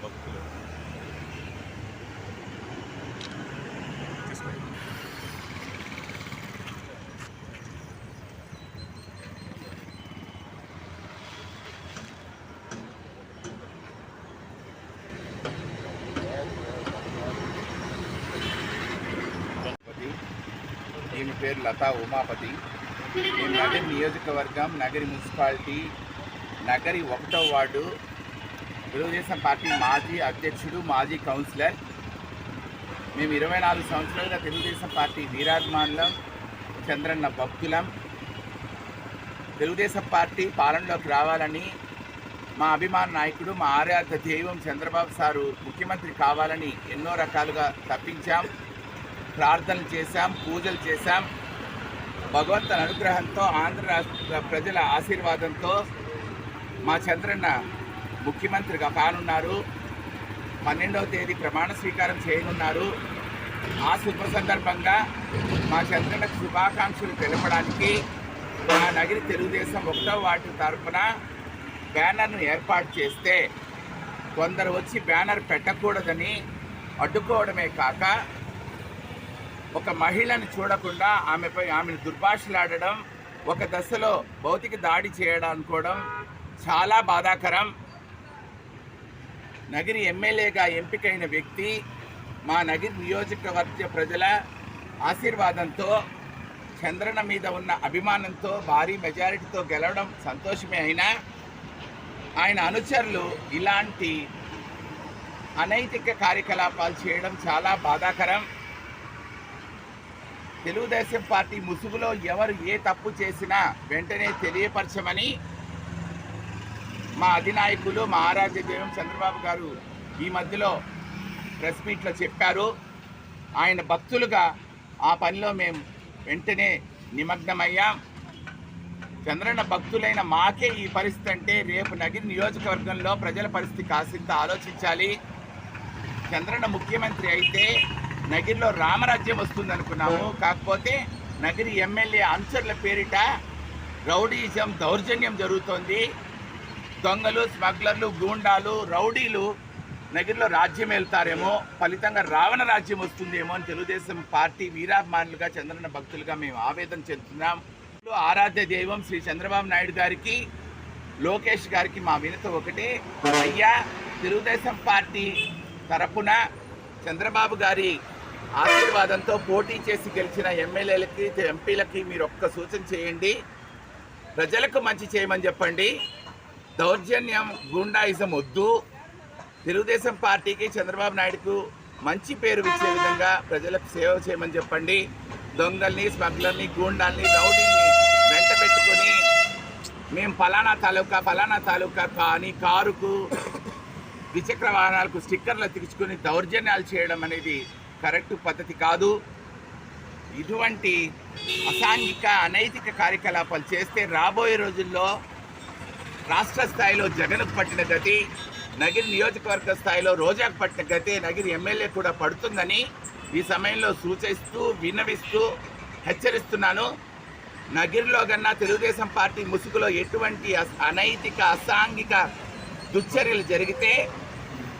భక్తులు దీని పేరు లతా ఉమాపతి. నేను నగరి నియోజకవర్గం, నగరి మున్సిపాలిటీ, నగరి 1వ వార్డు తెలుగుదేశం పార్టీ మాజీ అధ్యక్షుడు, మాజీ కౌన్సిలర్. మేము 24 సంవత్సరాలుగా తెలుగుదేశం పార్టీ వీరాభిమానులం, చంద్రన్న భక్తులం. తెలుగుదేశం పార్టీ పాలనలోకి రావాలని మా అభిమాన నాయకుడు, మా ఆరాధ్య దైవం చంద్రబాబు సారు ముఖ్యమంత్రి కావాలని ఎన్నో రకాలుగా తప్పించాం, ప్రార్థనలు చేశాం, పూజలు చేశాం. భగవంతుని అనుగ్రహంతో, ఆంధ్ర రాష్ట్ర ప్రజల ఆశీర్వాదంతో మా చంద్రన్న ముఖ్యమంత్రిగా కానున్నారు. 12వ తేదీ ప్రమాణ స్వీకారం చేయనున్నారు. ఆ శుభ సందర్భంగా మా చంద్రన్నకు శుభాకాంక్షలు తెలపడానికి మా నగరి తెలుగుదేశం 1వ వార్డు తరఫున బ్యానర్ను ఏర్పాటు చేస్తే కొందరు వచ్చి బ్యానర్ పెట్టకూడదని అడ్డుకోవడమే కాక ఒక మహిళను చూడకుండా ఆమెను దుర్భాషలాడడం, ఒక దశలో భౌతిక దాడి చేయడం అనుకోవడం చాలా బాధాకరం. నగరి ఎమ్మెల్యేగా ఎంపికైన వ్యక్తి మా నగరి నియోజకవర్గ ప్రజల ఆశీర్వాదంతో, చంద్రన్న మీద ఉన్న అభిమానంతో భారీ మెజారిటీతో గెలవడం సంతోషమే. అయినా ఆయన అనుచరులు ఇలాంటి అనైతిక కార్యకలాపాలు చేయడం చాలా బాధాకరం. తెలుగుదేశం పార్టీ ముసుగులో ఎవరు ఏ తప్పు చేసినా వెంటనే తెలియపరచమని మా అధినాయకులు, మా ఆరాధ్య దైవం చంద్రబాబు గారు ఈ మధ్యలో ప్రెస్ మీట్లో చెప్పారు. ఆయన భక్తులుగా ఆ పనిలో మేము వెంటనే నిమగ్నమయ్యాం. చంద్రన్న భక్తులైన మాకే ఈ పరిస్థితి అంటే రేపు నగిరి నియోజకవర్గంలో ప్రజల పరిస్థితి కాసింత ఆలోచించాలి. చంద్రన్న ముఖ్యమంత్రి అయితే నగిరిలో రామరాజ్యం వస్తుందనుకున్నాము. కాకపోతే నగిరి ఎమ్మెల్యే అనుచరుల పేరిట రౌడీజం, దౌర్జన్యం జరుగుతోంది. దొంగలు, స్మగ్లర్లు, గూండాలు, రౌడీలు నగిరిలో రాజ్యం వెళ్తారేమో, ఫలితంగా రావణ రాజ్యం వస్తుందేమో అని తెలుగుదేశం పార్టీ వీరాభిమానులుగా, చంద్రన్న భక్తులుగా మేము ఆవేదన చెందుతున్నాం. ఆరాధ్య దైవం శ్రీ చంద్రబాబు నాయుడు గారికి, లోకేష్ గారికి మా వినతి ఒకటే, అయ్యా తెలుగుదేశం పార్టీ తరపున చంద్రబాబు గారి ఆశీర్వాదంతో పోటీ చేసి గెలిచిన ఎమ్మెల్యేలకి, ఎంపీలకి మీరు ఒక్క సూచన చేయండి. ప్రజలకు మంచి చేయమని చెప్పండి. దౌర్జన్యం, గూండాయిజం వద్దు. తెలుగుదేశం పార్టీకి, చంద్రబాబు నాయుడుకు మంచి పేరు ఇచ్చే విధంగా ప్రజలకు సేవ చేయమని చెప్పండి. దొంగల్ని, స్మగ్లర్ని, గూండాల్ని, రౌడీల్ని వెంట పెట్టుకొని మేము ఫలానా తాలూకా కానీ కారుకు, ద్విచక్ర వాహనాలకు స్టిక్కర్లు అతికించుకొని దౌర్జన్యాలు చేయడం అనేది కరెక్ట్ పద్ధతి కాదు. ఇటువంటి అసాంఘిక, అనైతిక కార్యకలాపాలు చేస్తే రాబోయే రోజుల్లో రాష్ట్ర స్థాయిలో జగన్కు పట్టిన గతి, నగిరి నియోజకవర్గ స్థాయిలో రోజాకు పట్టిన గతి నగిరి ఎమ్మెల్యే కూడా పడుతుందని ఈ సమయంలో సూచిస్తూ, విన్నవిస్తూ హెచ్చరిస్తున్నాను. నగిరిలో కన్నా తెలుగుదేశం పార్టీ ముసుగులో ఎటువంటి అనైతిక, అసాంఘిక దుశ్చర్యలు జరిగితే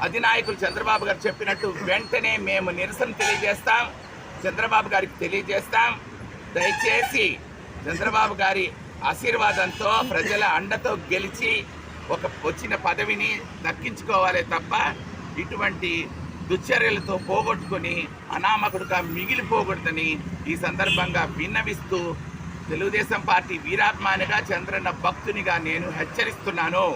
అధినాయకులు చంద్రబాబు గారు చెప్పినట్టు వెంటనే మేము నిరసన తెలియజేస్తాం, చంద్రబాబు గారికి తెలియజేస్తాం. దయచేసి చంద్రబాబు గారి ఆశీర్వాదంతో, ప్రజల అండతో గెలిచి వచ్చిన పదవిని దక్కించుకోవాలే తప్ప ఇటువంటి దుశ్చర్యలతో పోగొట్టుకొని అనామకుడుగా మిగిలిపోకూడదని ఈ సందర్భంగా విన్నవిస్తూ తెలుగుదేశం పార్టీ వీరాభిమానిగా, చంద్రన్న భక్తునిగా నేను హెచ్చరిస్తున్నాను.